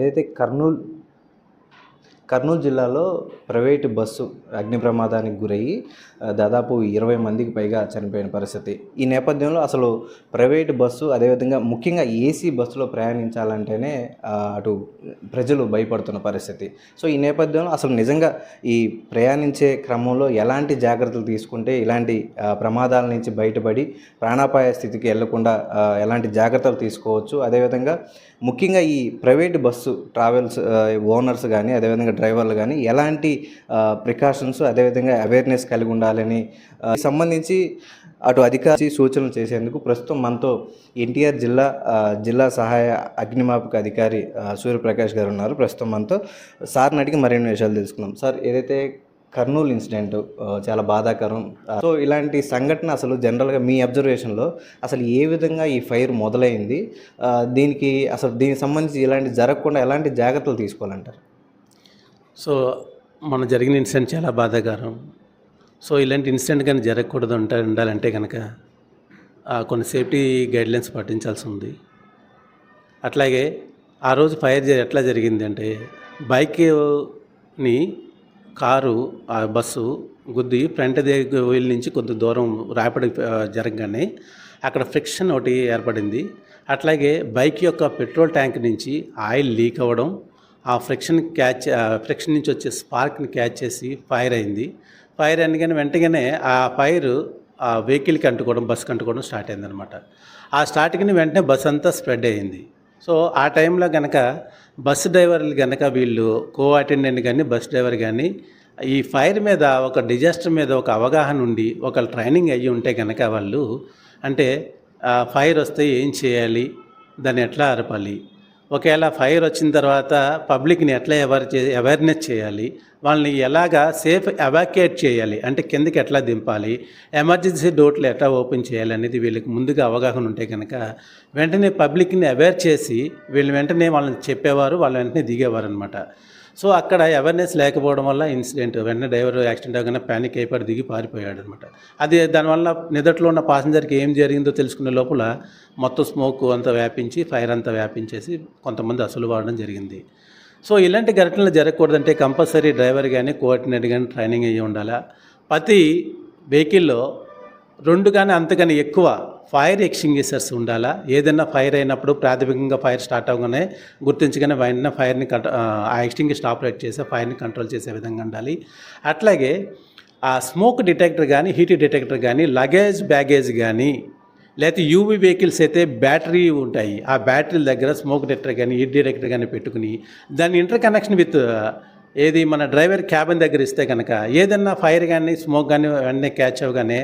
ఏదైతే కర్నూలు జిల్లాలో private bus అగ్ని ప్రమాదానికి గురయ్యి దాదాపు 20 మందికి పైగా చనిపోయిన పరిస్థితి. ఈ నేపథ్యంలో అసలు ప్రైవేటు బస్సు అదేవిధంగా ముఖ్యంగా ఏసీ బస్సులో ప్రయాణించాలంటేనే అటు ప్రజలు భయపడుతున్న పరిస్థితి. సో ఈ నేపథ్యంలో అసలు నిజంగా ఈ ప్రయాణించే క్రమంలో ఎలాంటి జాగ్రత్తలు తీసుకుంటే ఇలాంటి ప్రమాదాల నుంచి బయటపడి ప్రాణాపాయ స్థితికి వెళ్లకుండా ఎలాంటి జాగ్రత్తలు తీసుకోవచ్చు, అదేవిధంగా ముఖ్యంగా ఈ ప్రైవేటు బస్సు ట్రావెల్స్ ఓనర్స్ కానీ అదేవిధంగా డ్రైవర్లు కానీ ఎలాంటి ప్రికాషన్స్ అదేవిధంగా అవేర్నెస్ కలిగి ఉండాలని సంబంధించి అటు అధికారి సూచనలు చేసేందుకు ప్రస్తుతం మనతో ఎన్టీఆర్ జిల్లా సహాయ అగ్నిమాపక అధికారి సూర్యప్రకాష్ గారు ఉన్నారు. ప్రస్తుతం మనతో సార్ని అడిగి మరిన్ని విషయాలు తెలుసుకుందాం. సార్, ఏదైతే కర్నూలు ఇన్సిడెంట్ చాలా బాధాకరం. సో ఇలాంటి సంఘటన అసలు జనరల్గా మీ అబ్జర్వేషన్లో అసలు ఏ విధంగా ఈ ఫైర్ మొదలైంది, దీనికి సంబంధించి ఇలాంటి జరగకుండా ఎలాంటి జాగ్రత్తలు తీసుకోవాలంటారు? సో మన జరిగిన ఇన్సిడెంట్ చాలా బాధాకరం. సో ఇలాంటి ఇన్సిడెంట్ కానీ జరగకూడదు ఉండాలంటే కనుక కొన్ని సేఫ్టీ గైడ్లైన్స్ పాటించాల్సి ఉంది. అట్లాగే ఆ రోజు ఫైర్ ఎట్లా జరిగింది అంటే, బైక్ని కారు ఆ బస్సు గుద్ది ఫ్రంట్ వీల్ నుంచి కొంత దూరం రాపిడి జరగగానే అక్కడ ఫ్రిక్షన్ ఒకటి ఏర్పడింది. అట్లాగే బైక్ యొక్క పెట్రోల్ ట్యాంక్ నుంచి ఆయిల్ లీక్ అవ్వడం, ఆ ఫ్రిక్షన్ నుంచి వచ్చే స్పార్క్ని క్యాచ్ చేసి ఫైర్ అయింది. ఫైర్ అయినగానే వెంటనే ఆ ఫైర్ ఆ వెహికల్కి అంటుకోవడం, బస్కి అంటుకోవడం స్టార్ట్ అయిందనమాట. ఆ స్టార్ట్కి వెంటనే బస్ అంతా స్ప్రెడ్ అయ్యింది. సో ఆ టైంలో కనుక బస్ డ్రైవర్లు కనుక వీళ్ళు అటెండెంట్ కానీ బస్ డ్రైవర్ కానీ ఈ ఫైర్ మీద ఒక డిజాస్టర్ మీద ఒక అవగాహన ఉండి ఒక ట్రైనింగ్ అయ్యి ఉంటే కనుక వాళ్ళు అంటే ఫైర్ వస్తే ఏం చేయాలి, దాన్ని ఎట్లా ఆర్పాలి, ఒకవేళ ఫైర్ వచ్చిన తర్వాత పబ్లిక్ని ఎట్లా అవేర్నెస్ చేయాలి, వాళ్ళని ఎలాగా సేఫ్ ఎవాక్యుయేట్ చేయాలి, అంటే కిందకి ఎట్లా దింపాలి, ఎమర్జెన్సీ డోర్లు ఎట్లా ఓపెన్ చేయాలి అనేది వీళ్ళకి ముందుగా అవగాహన ఉంటే కనుక వెంటనే పబ్లిక్ని అవేర్ చేసి వీళ్ళు వెంటనే వాళ్ళని చెప్పేవారు, వాళ్ళు వెంటనే దిగేవారు అనమాట. సో అక్కడ అవేర్నెస్ లేకపోవడం వల్ల ఇన్సిడెంట్ వెంటనే డ్రైవర్ యాక్సిడెంట్ అవగానే ప్యానిక్ అయిపోయి దిగి పారిపోయాడు అనమాట. అది దానివల్ల నిదట్లో ఉన్న పాసింజర్కి ఏం జరిగిందో తెలుసుకునే లోపల మొత్తం స్మోక్ అంతా వ్యాపించి ఫైర్ అంతా వ్యాపించేసి కొంతమంది అసలు వాడడం జరిగింది. సో ఇలాంటి ఘటనలు జరగకూడదంటే కంపల్సరీ డ్రైవర్ కానీ కోఆర్డినేటర్ కానీ ట్రైనింగ్ అయ్యి ఉండాలి. ప్రతి వెహికల్లో 2 కానీ అంతకని ఎక్కువ ఫైర్ ఎక్స్టింగ్విషర్స్ ఉండాలా. ఏదైనా ఫైర్ అయినప్పుడు ప్రాథమికంగా ఫైర్ స్టార్ట్ అవ్వగానే గుర్తించగానే వెంటనే ఫైర్ని ఆ ఎక్స్టింగ్విషర్ ఆపరేట్ చేసి ఫైర్ని కంట్రోల్ చేసే విధంగా ఉండాలి. అట్లాగే ఆ స్మోక్ డిటెక్టర్ కానీ హీట్ డిటెక్టర్ కానీ బ్యాగేజ్ కానీ లేకపోతే యూవీ వెహికల్స్ అయితే బ్యాటరీ ఉంటాయి, ఆ బ్యాటరీల దగ్గర స్మోక్ డిటెక్టర్ కానీ హీట్ డిటెక్టర్ కానీ పెట్టుకుని దాన్ని ఇంటర్ కనెక్షన్ విత్ మన డ్రైవర్ క్యాబిన్ దగ్గర ఇస్తే కనుక ఏదన్నా ఫైర్ కానీ స్మోక్ కానీ వెంటనే క్యాచ్ అవ్వగానే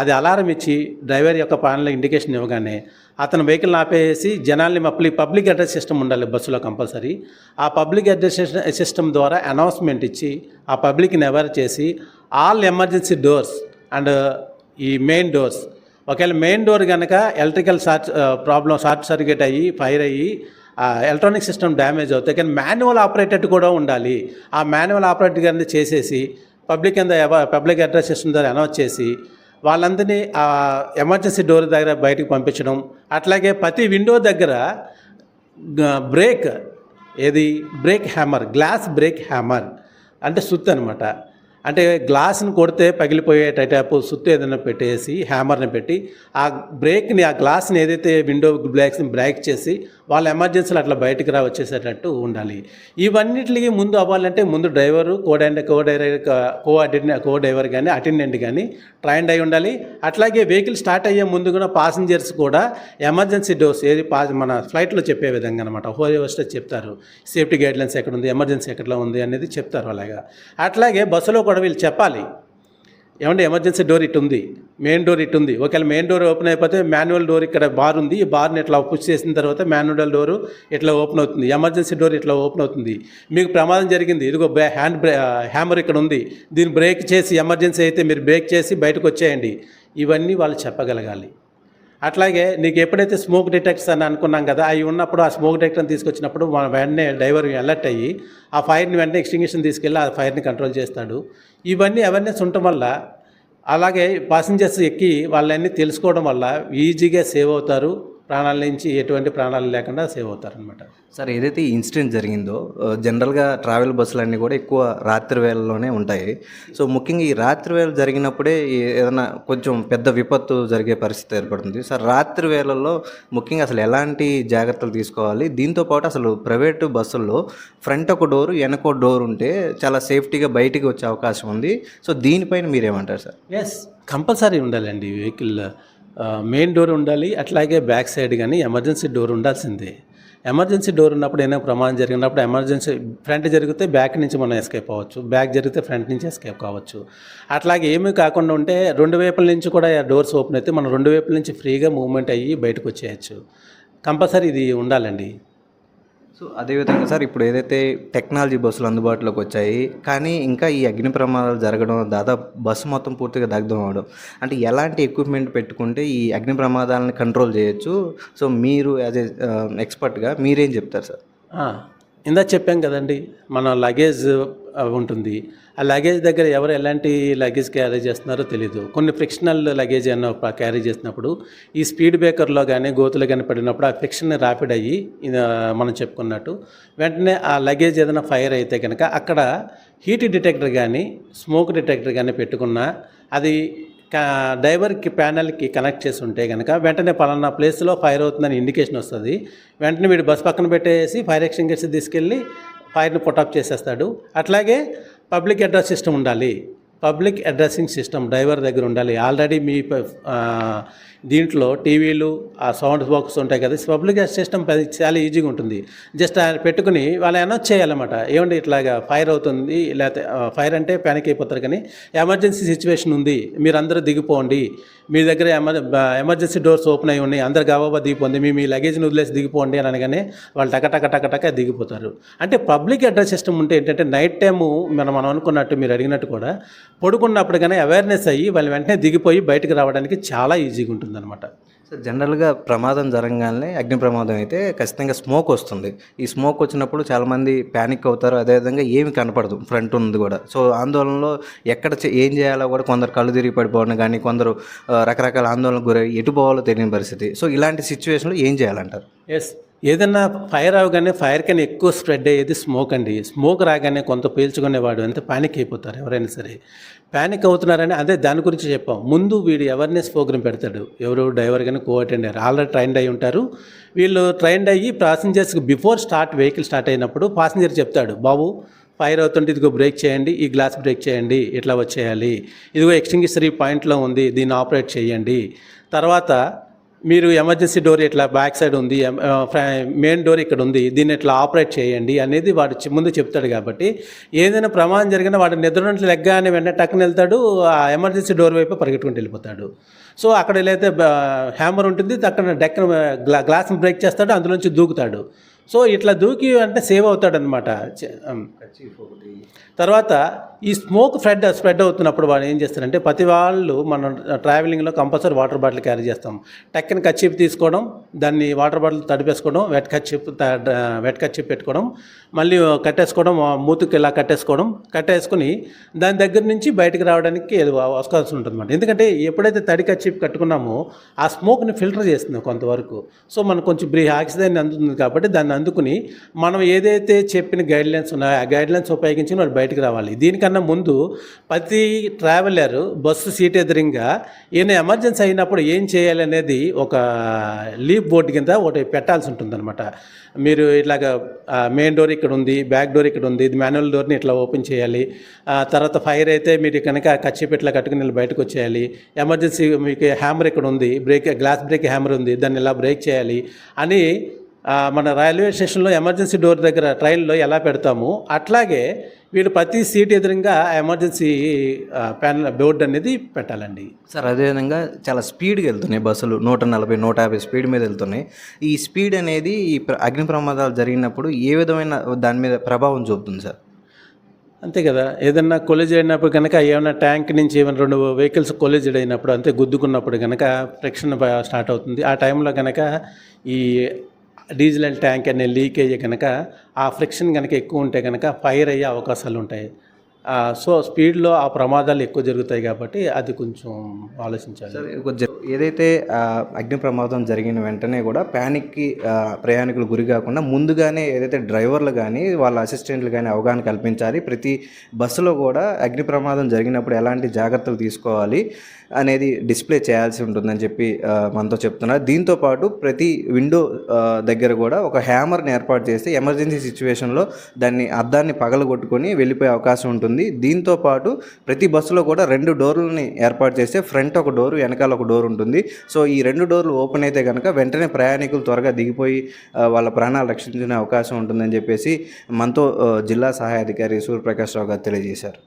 అది అలారం ఇచ్చి డ్రైవర్ యొక్క ప్లాన్లో ఇండికేషన్ ఇవ్వగానే అతను వెహికల్ని ఆపేసి జనాల్ని పబ్లిక్ అడ్రస్ సిస్టమ్ ఉండాలి బస్సులో కంపల్సరీ. ఆ పబ్లిక్ అడ్రస్ సిస్టమ్ ద్వారా అనౌన్స్మెంట్ ఇచ్చి ఆ పబ్లిక్ని అవేర్ చేసి ఆల్ ఎమర్జెన్సీ డోర్స్ అండ్ ఈ మెయిన్ డోర్స్, ఒకవేళ మెయిన్ డోర్ కనుక ఎలక్ట్రికల్ షార్ట్ సర్క్యూట్ అయ్యి ఫైర్ అయ్యి ఎలక్ట్రానిక్ సిస్టమ్ డ్యామేజ్ అవుతాయి, కానీ మాన్యువల్ ఆపరేటెడ్ కూడా ఉండాలి. ఆ మాన్యువల్ ఆపరేటెడ్ కింద చేసేసి పబ్లిక్ అడ్రస్ సిస్టమ్ ద్వారా అనౌన్స్ చేసి వాళ్ళందరినీ ఆ ఎమర్జెన్సీ డోర్ దగ్గర బయటకు పంపించడం. అట్లాగే ప్రతి విండో దగ్గర break hammer, glass break hammer అంటే సుత్తు అనమాట. అంటే గ్లాస్ని కొడితే పగిలిపోయే టైపు సుత్తు ఏదైనా పెట్టేసి హ్యామర్ని పెట్టి ఆ బ్రేక్ని ఆ గ్లాస్ని ఏదైతే విండో బ్రేక్ చేసి వాళ్ళ ఎమర్జెన్సీలో అట్లా బయటకు వచ్చేసేటట్టు ఉండాలి. ఇవన్నిటికి ముందు అవ్వాలంటే ముందు డ్రైవరు కో డ్రైవర్ కానీ అటెండెంట్ కానీ ట్రైన్డ్ అయి ఉండాలి. అట్లాగే వెహికల్ స్టార్ట్ అయ్యే ముందు కూడా పాసింజర్స్ కూడా ఎమర్జెన్సీ డోర్స్ మన ఫ్లైట్లో చెప్పే విధంగా అనమాట హోస్ట్ చెప్తారు, సేఫ్టీ గైడ్లైన్స్ ఎక్కడ ఉంది, ఎమర్జెన్సీ ఎక్కడ ఉంది అనేది చెప్తారు. అట్లాగే బస్సులో కూడా వీళ్ళు చెప్పాలి, ఏమంటే ఎమర్జెన్సీ డోర్ ఇటు ఉంది, మెయిన్ డోర్ ఇటు ఉంది. ఒకవేళ మెయిన్ డోర్ ఓపెన్ అయిపోతే మాన్యువల్ డోర్ ఇక్కడ బార్ ఉంది, ఈ బార్ని ఇట్లా పుష్ చేసిన తర్వాత మాన్యువల్ డోరు ఇట్లా ఓపెన్ అవుతుంది, ఎమర్జెన్సీ డోర్ ఇట్లా ఓపెన్ అవుతుంది. మీకు ప్రమాదం జరిగింది, ఇదిగో హ్యామర్ ఇక్కడ ఉంది, దీన్ని బ్రేక్ చేసి ఎమర్జెన్సీ అయితే మీరు బ్రేక్ చేసి బయటకు వచ్చేయండి. ఇవన్నీ వాళ్ళు చెప్పగలగాలి. అట్లాగే నీకు ఎప్పుడైతే స్మోక్ డిటెక్టర్స్ అని అనుకున్నాం కదా, అవి ఉన్నప్పుడు ఆ స్మోక్ డిటెక్టర్ని తీసుకొచ్చినప్పుడు మన వెంటనే డ్రైవర్ అలర్ట్ అయ్యి ఆ ఫైర్ని వెంటనే ఎక్స్టింగ్విషన్ తీసుకెళ్ళి ఆ ఫైర్ని కంట్రోల్ చేస్తాడు. ఇవన్నీ అవేర్నెస్ ఉండటం వల్ల అలాగే పాసింజర్స్ ఎక్కి వాళ్ళన్నీ తెలుసుకోవడం వల్ల ఈజీగా సేవ్ అవుతారు, ప్రాణాల నుంచి ఎటువంటి ప్రాణాలు లేకుండా సేవ్ అవుతారనమాట. సార్ ఏదైతే ఈ ఇన్సిడెంట్ జరిగిందో జనరల్గా ట్రావెల్ బస్సులన్నీ కూడా ఎక్కువ రాత్రి వేళల్లోనే ఉంటాయి. సో ముఖ్యంగా ఈ రాత్రి వేళ జరిగినప్పుడే ఏదైనా కొంచెం పెద్ద విపత్తు జరిగే పరిస్థితి ఏర్పడుతుంది. సార్ రాత్రి వేళల్లో ముఖ్యంగా అసలు ఎలాంటి జాగ్రత్తలు తీసుకోవాలి? దీంతోపాటు అసలు ప్రైవేటు బస్సుల్లో ఫ్రంట్ ఒక డోరు వెనక డోర్ ఉంటే చాలా సేఫ్టీగా బయటికి వచ్చే అవకాశం ఉంది. సో దీనిపైన మీరేమంటారు సార్? ఎస్, కంపల్సరీ ఉండాలండి. వెహికల్ మెయిన్ డోర్ ఉండాలి, అట్లాగే బ్యాక్ సైడ్ కానీ ఎమర్జెన్సీ డోర్ ఉండాల్సిందే. ఎమర్జెన్సీ డోర్ ఉన్నప్పుడు ఏదైనా ప్రమాదం జరిగినప్పుడు ఎమర్జెన్సీ ఫ్రంట్ జరిగితే బ్యాక్ నుంచి మనం ఎస్కేప్ అవ్వచ్చు, బ్యాక్ జరిగితే ఫ్రంట్ నుంచి ఎస్కేప్ కావచ్చు. అట్లాగే ఏమీ కాకుండా ఉంటే రెండు వైపుల నుంచి కూడా డోర్స్ ఓపెన్ అయితే మనం రెండు వైపుల నుంచి ఫ్రీగా మూవ్మెంట్ అయ్యి బయటకు వచ్చేయచ్చు. కంపల్సరీ ఇది ఉండాలండి. సో అదేవిధంగా సార్ ఇప్పుడు ఏదైతే టెక్నాలజీ బస్సులు అందుబాటులోకి వచ్చాయి, కానీ ఇంకా ఈ అగ్ని ప్రమాదాలు జరగడం, దాదాపు బస్సు మొత్తం పూర్తిగా దగ్ధం అవడం, అంటే ఎలాంటి ఎక్విప్మెంట్ పెట్టుకుంటే ఈ అగ్ని ప్రమాదాలను కంట్రోల్ చేయొచ్చు? సో మీరు యాజ్ ఏ ఎక్స్పర్ట్గా మీరేం చెప్తారు సార్? ఇందా చెప్పాం కదండి, మన లగేజ్ ఉంటుంది. ఆ లగేజ్ దగ్గర ఎవరు ఎలాంటి లగేజ్ క్యారీ చేస్తున్నారో తెలీదు. కొన్ని ఫ్రిక్షనల్ లగేజ్ ఏమన్నా క్యారీ చేసినప్పుడు ఈ స్పీడ్ బ్రేకర్లో కానీ గోతులు కానీ పడినప్పుడు ఆ ఫ్రిక్షన్ ర్యాపిడ్ అయ్యి మనం చెప్పుకున్నట్టు వెంటనే ఆ లగేజ్ ఏదైనా ఫైర్ అయితే కనుక అక్కడ హీట్ డిటెక్టర్ కానీ స్మోక్ డిటెక్టర్ కానీ పెట్టుకున్నా అది డ్రైవర్కి ప్యానల్కి కనెక్ట్ చేసి ఉంటే కనుక వెంటనే పలానా ప్లేస్లో ఫైర్ అవుతుందని ఇండికేషన్ వస్తుంది. వెంటనే వీడు బస్ పక్కన పెట్టేసి ఫైర్ ఎక్స్టింగ్విషర్ తీసుకెళ్ళి ఫైర్ని పుట్అప్ చేసేస్తాడు. అట్లాగే పబ్లిక్ అడ్రస్ సిస్టమ్ ఉండాలి. పబ్లిక్ అడ్రస్సింగ్ సిస్టమ్ డ్రైవర్ దగ్గర ఉండాలి. ఆల్రెడీ మీ దీంట్లో టీవీలు ఆ సౌండ్ బాక్స్ ఉంటాయి కదా, పబ్లిక్ సిస్టమ్ చాలా ఈజీగా ఉంటుంది. జస్ట్ ఆయన పెట్టుకుని వాళ్ళు అనౌన్స్ చేయాలన్నమాట, ఏమంటే ఇట్లాగా ఫైర్ అవుతుంది, లేకపోతే ఫైర్ అంటే ప్యానిక్ అయిపోతారు, కానీ ఎమర్జెన్సీ సిచ్యువేషన్ ఉంది, మీరు అందరూ దిగిపోండి, మీ దగ్గర ఎమర్జెన్సీ డోర్స్ ఓపెన్ అయ్యి ఉన్నాయి, అందరు గబాబా దిగిపోండి, మీ లగేజ్ని వదిలేసి దిగిపోండి అని అనగానే వాళ్ళు టక దిగిపోతారు. అంటే పబ్లిక్ అడ్రస్ సిస్టమ్ ఉంటే ఏంటంటే నైట్ టైము మనం అనుకున్నట్టు మీరు అడిగినట్టు కూడా పడుకున్నప్పుడు కానీ అవేర్నెస్ అయ్యి వాళ్ళు వెంటనే దిగిపోయి బయటకు రావడానికి చాలా ఈజీగా ఉంటుంది అనమాట. సో జనరల్గా ప్రమాదం జరగగానే అగ్ని ప్రమాదం అయితే ఖచ్చితంగా స్మోక్ వస్తుంది. ఈ స్మోక్ వచ్చినప్పుడు చాలామంది ప్యానిక్ అవుతారు, అదేవిధంగా ఏమి కనపడదు, ఫ్రంట్ ఉంది కూడా. సో ఆందోళనలో ఎక్కడ ఏం చేయాలో కూడా కొందరు కళ్ళు తిరిగి పడిపోవడం కానీ, కొందరు రకరకాల ఆందోళనకు గురై ఎటు పోవాలో తెలియని పరిస్థితి. సో ఇలాంటి సిచ్యువేషన్లో ఏం చేయాలంటారు? ఎస్, ఏదన్నా ఫైర్ అవగానే ఫైర్ కన్నా ఎక్కువ స్ప్రెడ్ అయ్యేది స్మోక్ అండి. స్మోక్ రాగానే కొంత పీల్చుకునేవాడు ఎంత ప్యానిక్ అయిపోతారు ఎవరైనా సరే. ప్యానిక్ అవుతున్నారని అదే దాని గురించి చెప్పాం. ముందు వీడు అవేర్నెస్ ప్రోగ్రామ్ పెడతాడు, ఎవరు డ్రైవర్ కానీ కో అటెండర్ ఆల్రెడీ ట్రైన్డ్ అయ్యి ఉంటారు. వీళ్ళు ట్రైన్డ్ అయ్యి ప్యాసింజర్స్కి బిఫోర్ వెహికల్ స్టార్ట్ అయినప్పుడు ప్యాసింజర్ చెప్తాడు, బాబు ఫైర్ అవుతుంటే ఇదిగో బ్రేక్ చేయండి, ఈ గ్లాస్ బ్రేక్ చేయండి, ఇట్లా వచ్చేయాలి, ఇదిగో ఎక్స్టింగ్విషర్ ఈ పాయింట్లో ఉంది, దీన్ని ఆపరేట్ చేయండి, తర్వాత మీరు ఎమర్జెన్సీ డోర్ ఇట్లా బ్యాక్ సైడ్ ఉంది, మెయిన్ డోర్ ఇక్కడ ఉంది, దీన్ని ఇట్లా ఆపరేట్ చేయండి అనేది వాడు ముందు చెప్తాడు. కాబట్టి ఏదైనా ప్రమాదం జరిగినా వాడు నిద్ర నుండి లెగ్గానే వెంటనే టక్కున వెళ్తాడు, ఆ ఎమర్జెన్సీ డోర్ వైపు పరిగెట్టుకుంటూ వెళ్ళిపోతాడు. సో అక్కడ వెళ్ళైతే హ్యామర్ ఉంటుంది, అక్కడ డెక్కన గ్లాస్ని బ్రేక్ చేస్తాడు, అందులోంచి దూకుతాడు. సో ఇట్లా దూకి అంటే సేవ్ అవుతాడనమాట. తర్వాత ఈ స్మోక్ స్ప్రెడ్ అవుతున్నప్పుడు వాడు ఏం చేస్తారంటే ప్రతి వాళ్ళు మనం ట్రావెలింగ్లో కంపల్సరీ వాటర్ బాటిల్ క్యారీ చేస్తాం. టక్కని కచ్చిప్ తీసుకోవడం, దాన్ని వాటర్ బాటిల్ తడిపేసుకోవడం, వెట్ కచ్చిప్ పెట్టుకోవడం, మళ్ళీ కట్టేసుకోవడం, మూతుకి ఇలా కట్టేసుకొని దాని దగ్గర నుంచి బయటకు రావడానికి అవకాశం ఉంటుందన్నమాట. ఎందుకంటే ఎప్పుడైతే తడి కచ్చిప్ కట్టుకున్నామో ఆ స్మోక్ని ఫిల్టర్ చేస్తుంది కొంతవరకు. సో మనకు కొంచెం ఆక్సిజన్ అందుతుంది కాబట్టి దాన్ని అందుకుని మనం ఏదైతే చెప్పిన గైడ్లైన్స్ ఉన్నాయో ఆ గైడ్లైన్స్ ఉపయోగించి వాళ్ళు బయటకు రావాలి. దీనికన్నా ముందు ప్రతి ట్రావెలర్ బస్సు సీట్ ఎదురుగా ఏమైనా ఎమర్జెన్సీ అయినప్పుడు ఏం చేయాలి అనేది ఒక లీప్ బోర్డు కింద ఒకటి పెట్టాల్సి ఉంటుందన్నమాట. మీరు ఇట్లాగ మెయిన్ డోర్ ఇక్కడ ఉంది, బ్యాక్ డోర్ ఇక్కడ ఉంది, ఇది మాన్యువల్ డోర్ని ఇట్లా ఓపెన్ చేయాలి, తర్వాత ఫైర్ అయితే మీరు కనుక కచ్చిప్ ఇట్లా కట్టుకుని బయటకు వచ్చేయాలి, ఎమర్జెన్సీ మీకు హ్యామర్ ఇక్కడ ఉంది, గ్లాస్ బ్రేక్ హ్యామర్ ఉంది, దాన్ని ఇలా బ్రేక్ చేయాలి అని మన రైల్వే స్టేషన్లో ఎమర్జెన్సీ డోర్ దగ్గర ట్రైన్లో ఎలా పెడతాము అట్లాగే వీళ్ళు ప్రతి సీట్ ఎదురుగా ఎమర్జెన్సీ ప్యానల్ బోర్డు అనేది పెట్టాలండి. సార్ అదేవిధంగా చాలా స్పీడ్గా వెళ్తున్నాయి బస్సులు, 140, 150 స్పీడ్ మీద వెళ్తున్నాయి. ఈ స్పీడ్ అనేది ఈ అగ్ని ప్రమాదాలు జరిగినప్పుడు ఏ విధమైన దాని మీద ప్రభావం చూపుతుంది సార్? అంతే కదా, ఏదన్నా కొలిజ్ అయినప్పుడు కనుక ఏమైనా ట్యాంక్ నుంచి ఏమైనా 2 వెహికల్స్ కొలిజ్ అయినప్పుడు అంతే గుద్దుకున్నప్పుడు కనుక ఫ్రిక్షన్ స్టార్ట్ అవుతుంది. ఆ టైంలో కనుక ఈ డీజిల్ ట్యాంక్ అనే లీకేజ్ కనుక ఆ ఫ్రిక్షన్ కనుక ఎక్కువ ఉంటే కనుక ఫైర్ అయ్యే అవకాశాలు ఉంటాయి. సో స్పీడ్లో ఆ ప్రమాదాలు ఎక్కువ జరుగుతాయి కాబట్టి అది కొంచెం ఆలోచించాలి. సరే కొంచెం ఏదైతే అగ్ని ప్రమాదం జరిగిన వెంటనే కూడా ప్యానిక్కి ప్రయాణికులు గురి కాకుండా ముందుగానే ఏదైతే డ్రైవర్లు కానీ వాళ్ళ అసిస్టెంట్లు కానీ అవగాహన కల్పించాలి. ప్రతి బస్సులో కూడా అగ్ని ప్రమాదం జరిగినప్పుడు ఎలాంటి జాగ్రత్తలు తీసుకోవాలి అనేది డిస్ప్లే చేయాల్సి ఉంటుందని చెప్పి మనతో చెప్తున్నారు. దీంతోపాటు ప్రతి విండో దగ్గర కూడా ఒక హ్యామర్ని ఏర్పాటు చేస్తే ఎమర్జెన్సీ సిచ్యువేషన్లో దాన్ని అద్దాన్ని పగలగొట్టుకొని వెళ్ళిపోయే అవకాశం ఉంటుంది. దీంతోపాటు ప్రతి బస్సులో కూడా 2 డోర్లని ఏర్పాటు చేస్తే ఫ్రంట్ ఒక డోరు, వెనకాల ఒక డోర్ ఉంటుంది. సో ఈ 2 డోర్లు ఓపెన్ అయితే కనుక వెంటనే ప్రయాణికులు త్వరగా దిగిపోయి వాళ్ళ ప్రాణాలు రక్షించుకునే అవకాశం ఉంటుందని చెప్పేసి మనతో జిల్లా సహాయ అధికారి సూర్యప్రకాష్ రావు గారు తెలియజేశారు.